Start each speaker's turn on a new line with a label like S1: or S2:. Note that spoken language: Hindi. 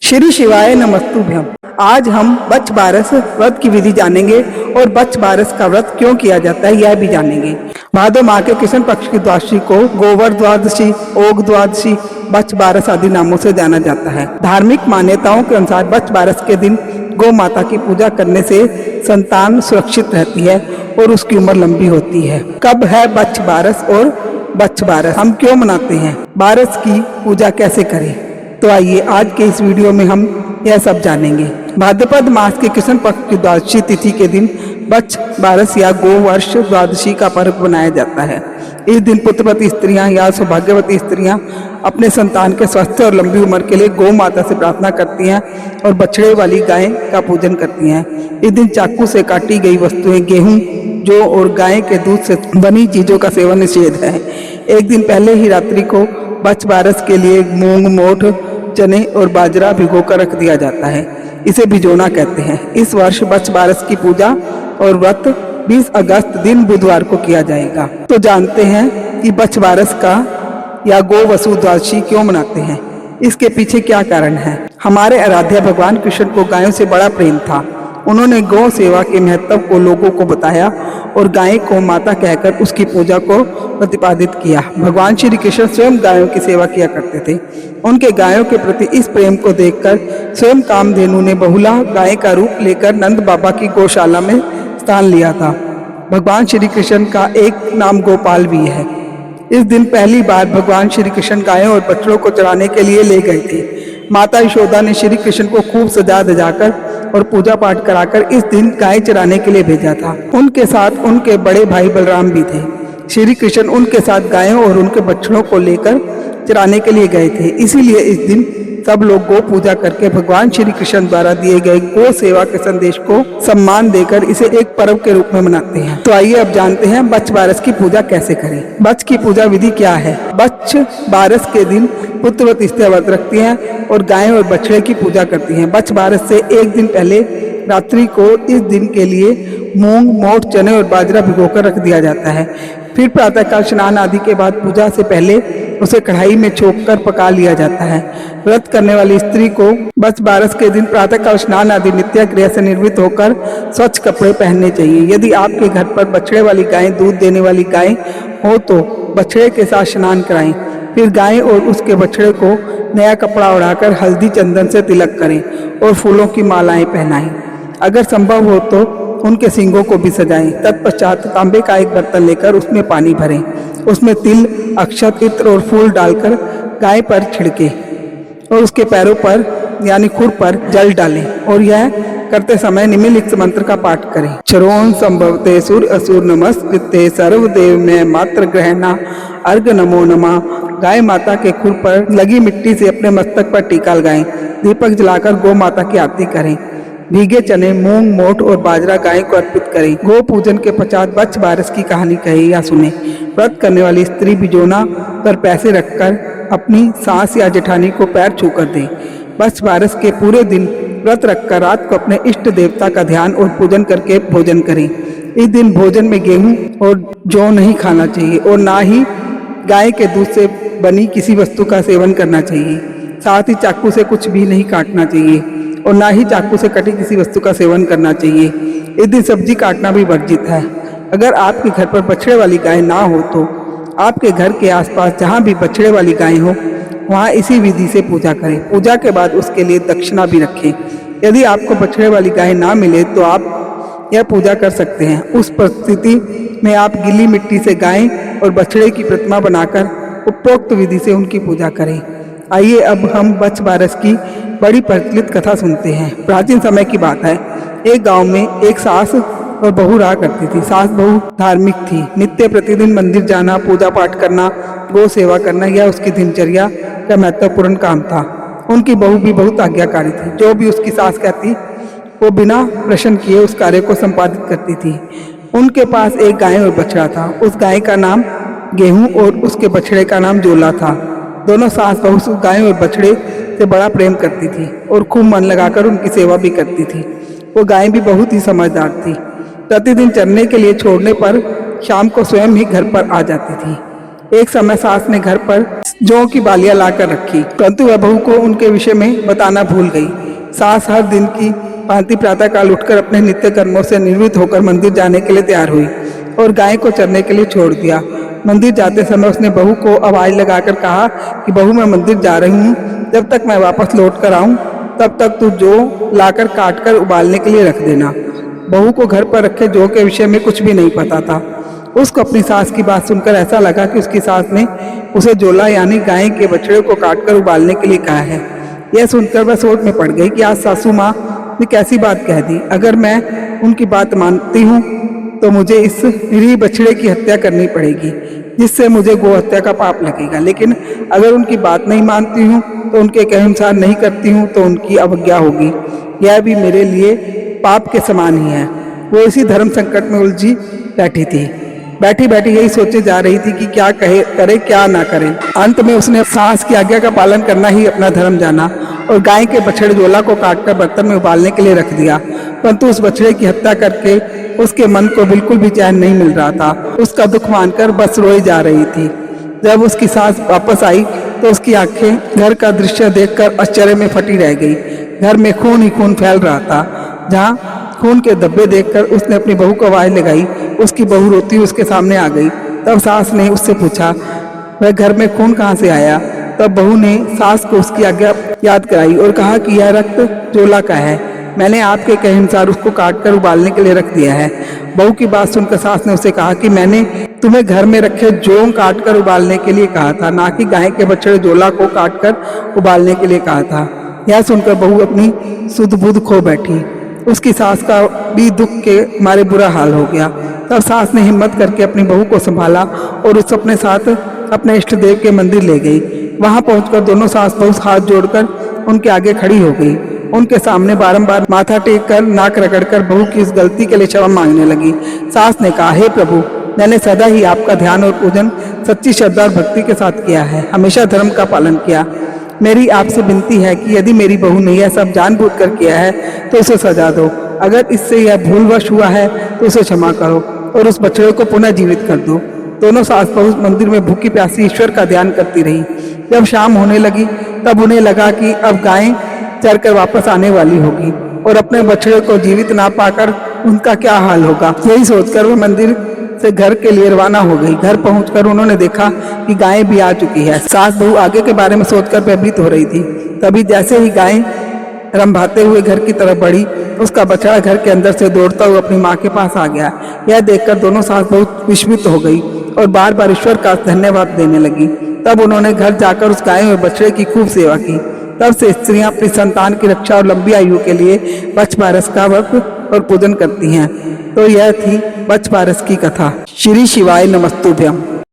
S1: श्री शिवाय नमस्तुभ्यम। आज हम बच्च बारस व्रत की विधि जानेंगे और बच्च बारस का व्रत क्यों किया जाता है यह भी जानेंगे। भादो माह के कृष्ण पक्ष की द्वादशी को गोवर द्वादशी, ओग द्वादशी, बच्च बारस आदि नामों से जाना जाता है। धार्मिक मान्यताओं के अनुसार बच्च बारस के दिन गौ माता की पूजा करने से संतान सुरक्षित रहती है और उसकी उम्र लंबी होती है। कब है बच्च बारस और बच्च बारस हम क्यों मनाते हैं, बारस की पूजा कैसे करें, तो आइए आज के इस वीडियो में हम यह सब जानेंगे। भाद्रपद मास के कृष्ण पक्ष की द्वादशी तिथि के दिन बच्च बारस या गो वर्ष द्वादशी का पर्व मनाया जाता है। इस दिन पुत्रवती स्त्रियां या सौभाग्यवती स्त्रियां अपने संतान के स्वास्थ्य और लंबी उम्र के लिए गौ माता से प्रार्थना करती हैं और बछड़े वाली गाय का पूजन करती हैं। इस दिन चाकू से काटी गई वस्तुएं, गेहूं, जौ और गाय के दूध से बनी चीजों का सेवन निषेध है। एक दिन पहले ही रात्रि को बच्च बारस के लिए मूंग, मोठ, चने और बाजरा भिगोकर रख दिया जाता है। इसे भिजोना कहते हैं। इस वर्ष बच्च बारस की पूजा और व्रत 20 अगस्त दिन बुधवार को किया जाएगा। तो जानते हैं कि बच्च बारस का या गो वसु द्वादशी क्यों मनाते हैं, इसके पीछे क्या कारण है। हमारे आराध्य भगवान कृष्ण को गायों से बड़ा प्रेम था। उन्होंने गौ सेवा के महत्व को लोगों को बताया और गाय को माता कहकर उसकी पूजा को प्रतिपादित किया। भगवान श्री कृष्ण स्वयं गायों की सेवा किया करते थे। उनके गायों के प्रति इस प्रेम को देखकर स्वयं कामधेनु ने बहुला गाय का रूप लेकर नंद बाबा की गौशाला में स्थान लिया था। भगवान श्री कृष्ण का एक नाम गोपाल भी है। इस दिन पहली बार भगवान श्री कृष्ण गायों और बछड़ों को चराने के लिए ले गए थे। माता यशोदा ने श्री कृष्ण को खूब सजा धजाकर और पूजा पाठ कराकर इस दिन गाय चराने के लिए भेजा था। उनके साथ उनके बड़े भाई बलराम भी थे। श्री कृष्ण उनके साथ गायों और उनके बछड़ों को लेकर चराने के लिए गए थे। इसीलिए इस दिन सब लोग गो पूजा करके भगवान श्री कृष्ण द्वारा दिए गए गो सेवा के संदेश को सम्मान देकर इसे एक पर्व के रूप में मनाते हैं। तो आइए अब जानते हैं बच्च बारस की पूजा कैसे करें। बच्च की पूजा विधि क्या है। बच्च बारस के दिन पुत्रवती स्त्रियां व्रत रखती हैं और गाय और बछड़े की पूजा करती हैं। बच्च बारस से एक दिन पहले रात्रि को इस दिन के लिए मूंग, मोठ, चने और बाजरा भिगोकर रख दिया जाता है। फिर प्रातःकाल स्नान आदि के बाद पूजा से पहले उसे कढ़ाई में छोंककर पका लिया जाता है। व्रत करने वाली स्त्री को बच्च बारस के दिन प्रातःकाल स्नान आदि नित्य क्रिया से निर्वृत्त होकर स्वच्छ कपड़े पहनने चाहिए। यदि आपके घर पर बछड़े वाली गाय, दूध देने वाली गाय हो तो बछड़े के साथ स्नान कराएं। फिर गाय और उसके बछड़े को नया कपड़ा ओढ़ाकर हल्दी चंदन से तिलक करें और फूलों की मालाएं पहनाएं। अगर संभव हो तो उनके सींगों को भी सजाएं। तत्पश्चात तांबे का एक बर्तन लेकर उसमें पानी भरें। उसमें तिल, अक्षत, इत्र और फूल डालकर गाय पर छिड़के और उसके पैरों पर यानी खुर पर जल डालें और यह करते समय निम्नलिखित मंत्र का पाठ करें। क्षरोन संभवते सुर असुर नमस्कृते सर्वदेव में मात्र ग्रहणा अर्घ नमो नमः। गाय माता के खुर पर लगी मिट्टी से अपने मस्तक पर टीका लगाएं। दीपक जलाकर गौ माता की आरती करें। भीगे चने, मूंग, मोठ और बाजरा गाय को अर्पित करें। गो पूजन के पश्चात बच्च बारस की कहानी कहे या सुने। व्रत करने वाली स्त्री बिजोना पर पैसे रखकर अपनी सास या जेठानी को पैर छूकर दे। बच्च बारस के पूरे दिन व्रत रखकर रात को अपने इष्ट देवता का ध्यान और पूजन करके भोजन करें। इस दिन भोजन में गेहूं और जौ नहीं खाना चाहिए और ना ही गाय के दूध से बनी किसी वस्तु का सेवन करना चाहिए। साथ ही चाकू से कुछ भी नहीं काटना चाहिए और ना ही चाकू से कटी किसी वस्तु का सेवन करना चाहिए। इस दिन सब्जी काटना भी वर्जित है। अगर आपके घर पर बछड़े वाली गाय ना हो तो आपके घर के आसपास जहाँ भी बछड़े वाली गाय हो वहाँ इसी विधि से पूजा करें। पूजा के बाद उसके लिए दक्षिणा भी रखें। यदि आपको बछड़े वाली गाय ना मिले तो आप यह पूजा कर सकते हैं। उस परिस्थिति में आप गीली मिट्टी से गाय और बछड़े की प्रतिमा बनाकर उपरोक्त विधि से उनकी पूजा करें। आइए अब हम बच्च बारस की बड़ी प्रचलित कथा सुनते हैं। प्राचीन समय की बात है। एक गांव में एक सास और बहू रहा करती थी। सास बहू धार्मिक थी। नित्य प्रतिदिन मंदिर जाना, पूजा पाठ करना, गौ सेवा करना यह उसकी दिनचर्या का महत्वपूर्ण काम था। उनकी बहू भी बहुत आज्ञाकारी थी। जो भी उसकी सास कहती वो बिना प्रश्न किए उस कार्य को संपादित करती थी। उनके पास एक गाय और बछड़ा था। उस गाय का नाम गेहूं और उसके बछड़े का नाम जोला था। दोनों सास बहू उस गाय और बछड़े से बड़ा प्रेम करती थी और खूब मन लगाकर उनकी सेवा भी करती थी। वो गाय भी बहुत ही समझदार थी। प्रतिदिन चरने के लिए छोड़ने पर शाम को स्वयं ही घर पर आ जाती थी। एक समय सास ने घर पर जौ की बालियां लाकर रखी, परंतु वह बहू को उनके विषय में बताना भूल गई। सास हर दिन की भांति प्रातःकाल उठकर अपने नित्य कर्मों से निवृत्त होकर मंदिर जाने के लिए तैयार हुई और गाय को चरने के लिए छोड़ दिया। मंदिर जाते समय उसने बहू को आवाज लगाकर कहा कि बहू, मैं मंदिर जा रही हूँ, जब तक मैं वापस लौट कर आऊँ तब तक तू जौ लाकर काट कर उबालने के लिए रख देना। बहू को घर पर रखे जौ के विषय में कुछ भी नहीं पता था। उसको अपनी सास की बात सुनकर ऐसा लगा कि उसकी सास ने उसे जोला यानी गाय के बछड़े को काटकर उबालने के लिए कहा है। यह सुनकर वह सोच में पड़ गई कि आज सासू माँ ने कैसी बात कह दी। अगर मैं उनकी बात मानती हूँ तो मुझे इस निरीह बछड़े की हत्या करनी पड़ेगी, जिससे मुझे गौ हत्या का पाप लगेगा। लेकिन अगर उनकी बात नहीं मानती हूँ तो उनके कहे अनुसार नहीं करती हूँ तो उनकी अवज्ञा होगी। यह भी मेरे लिए पाप के समान ही है। वो इसी धर्म संकट में उलझी बैठी थी। बैठी बैठी यही सोचे जा रही थी कि क्या करे क्या ना करे। अंत में उसने सास की आज्ञा का पालन करना ही अपना धर्म जाना और गाय के बछड़े जोला को काटकर बर्तन में उबालने के लिए रख दिया। परंतु उस बछड़े की हत्या करके उसके मन को बिल्कुल भी चैन नहीं मिल रहा था। उसका दुख मानकर बस रोई जा रही थी। जब उसकी सास वापस आई तो उसकी आंखें घर का दृश्य देखकर आश्चर्य में फटी रह गई। घर में खून ही खून फैल रहा था। जहाँ खून के धब्बे देखकर उसने अपनी बहू को आवाज लगाई। उसकी बहू रोती उसके सामने आ गई। तब सास ने उससे पूछा, वह घर में खून कहाँ से आया? तब बहू ने सास को उसकी आज्ञा याद कराई और कहा कि यह रक्त जोला का है। मैंने आपके कहे अनुसार उसको काटकर उबालने के लिए रख दिया है। बहू की बात सुनकर सास ने उसे कहा कि मैंने तुम्हें घर में रखे जौ काटकर उबालने के लिए कहा था, ना कि गाय के बछड़े जोला को काटकर उबालने के लिए कहा था। यह सुनकर बहू अपनी सुध बुध खो बैठी। उसकी सास का भी दुख के मारे बुरा हाल हो गया। तब सास ने हिम्मत करके अपनी बहू को संभाला और उस अपने साथ अपने इष्ट देव के मंदिर ले गई। वहां पहुंचकर दोनों सास बहू हाथ जोड़कर उनके आगे खड़ी हो गई। उनके सामने बारंबार माथा टेक कर नाक रगड़कर बहू की इस गलती के लिए क्षमा मांगने लगी। सास ने कहा, हे प्रभु, मैंने सदा ही आपका ध्यान और पूजन सच्ची श्रद्धा और भक्ति के साथ किया है, हमेशा धर्म का पालन किया। मेरी आपसे विनती है कि यदि मेरी बहू ने यह सब जानबूझकर किया है तो उसे सजा दो। अगर इससे यह भूलवश हुआ है तो उसे क्षमा करो और उस बछड़े को पुनः जीवित कर दो। दोनों सास बहू मंदिर में भूखी प्यासी ईश्वर का ध्यान करती रही। जब शाम होने लगी तब उन्हें लगा कि अब गायें चरकर वापस आने वाली होगी और अपने बछड़े को जीवित ना पाकर उनका क्या हाल होगा। यही सोचकर वह मंदिर से घर के लिए रवाना हो गई। घर पहुंचकर उन्होंने देखा कि गाय भी आ चुकी है। सास बहू आगे के बारे में सोचकर भयभीत हो रही थी। तभी जैसे ही गाय रंभाते हुए घर की तरफ बढ़ी, उसका बछड़ा घर के अंदर से दौड़ता हुआ अपनी माँ के पास आ गया। यह देखकर दोनों सास बहुत विस्मित हो गई और बार बार ईश्वर का धन्यवाद देने लगी। तब उन्होंने घर जाकर उस गाय और बछड़े की खूब सेवा की। तब से स्त्रियां अपनी संतान की रक्षा और लंबी आयु के लिए बछबारस का व्रत और पूजन करती हैं। तो यह थी बछबारस की कथा। श्री शिवाय नमस्तुभ्यम।